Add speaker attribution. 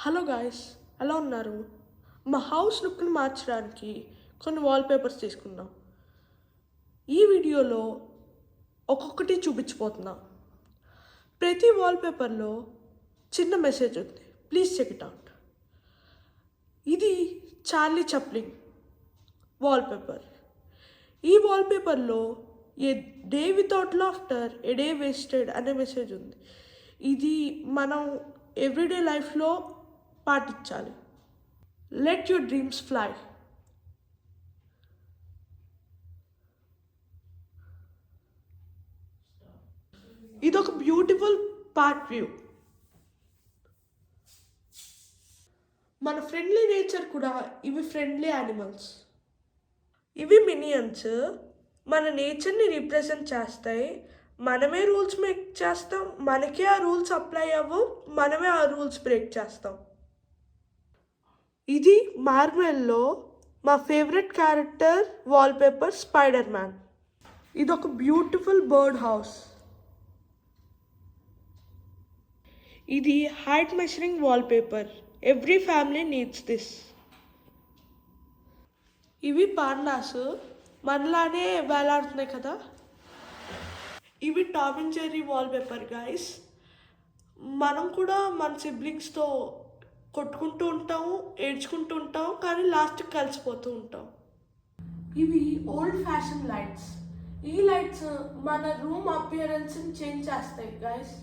Speaker 1: Hello guys, ఎలా ఉన్నారు? మా హౌస్ లుక్ని మార్చడానికి కొన్ని వాల్పేపర్స్ తీసుకున్నాం. ఈ వీడియోలో ఒక్కొక్కటి చూపించిపోతున్నా. ప్రతి వాల్పేపర్లో చిన్న మెసేజ్ ఉంది. Please check it out. ఇది చార్లీ చప్లిన్ వాల్పేపర్. ఈ వాల్పేపర్లో a day without laughter a day wasted అనే మెసేజ్ ఉంది. ఇది మనం ఎవ్రీడే లైఫ్లో పాటించాలి. Let your dreams fly. ఇదొక బ్యూటిఫుల్ పార్ట్ వ్యూ. మన ఫ్రెండ్లీ నేచర్ కూడా ఇవి ఫ్రెండ్లీ యానిమల్స్. ఇవి మినియన్స్ మన నేచర్ని రిప్రజెంట్ చేస్తాయి. మనమే రూల్స్ మేక్ చేస్తాం, మనకే ఆ రూల్స్ అప్లై అవ్వవు, మనమే ఆ రూల్స్ బ్రేక్ చేస్తాం. ఇది మార్వెల్లో మా favourite character wallpaper spider man. ఇదొక బ్యూటిఫుల్ బర్డ్ హౌస్. ఇది height measuring wallpaper. Every family needs this. ఇవి పాండాస్ మనలానే వేలాడుతున్నాయి కదా. ఇవి Tom and Jerry wallpaper guys. మనం కూడా మన సిబ్లింగ్స్తో కొట్టుకుంటూ ఉంటాము, ఏడ్చుకుంటూ ఉంటాము, కానీ లాస్ట్కి కలిసిపోతూ ఉంటాం. ఇవి ఓల్డ్ ఫ్యాషన్ లైట్స్. ఈ లైట్స్ మన రూమ్ అపియరెన్స్ని చేంజ్ చేస్తాయి గాయస్.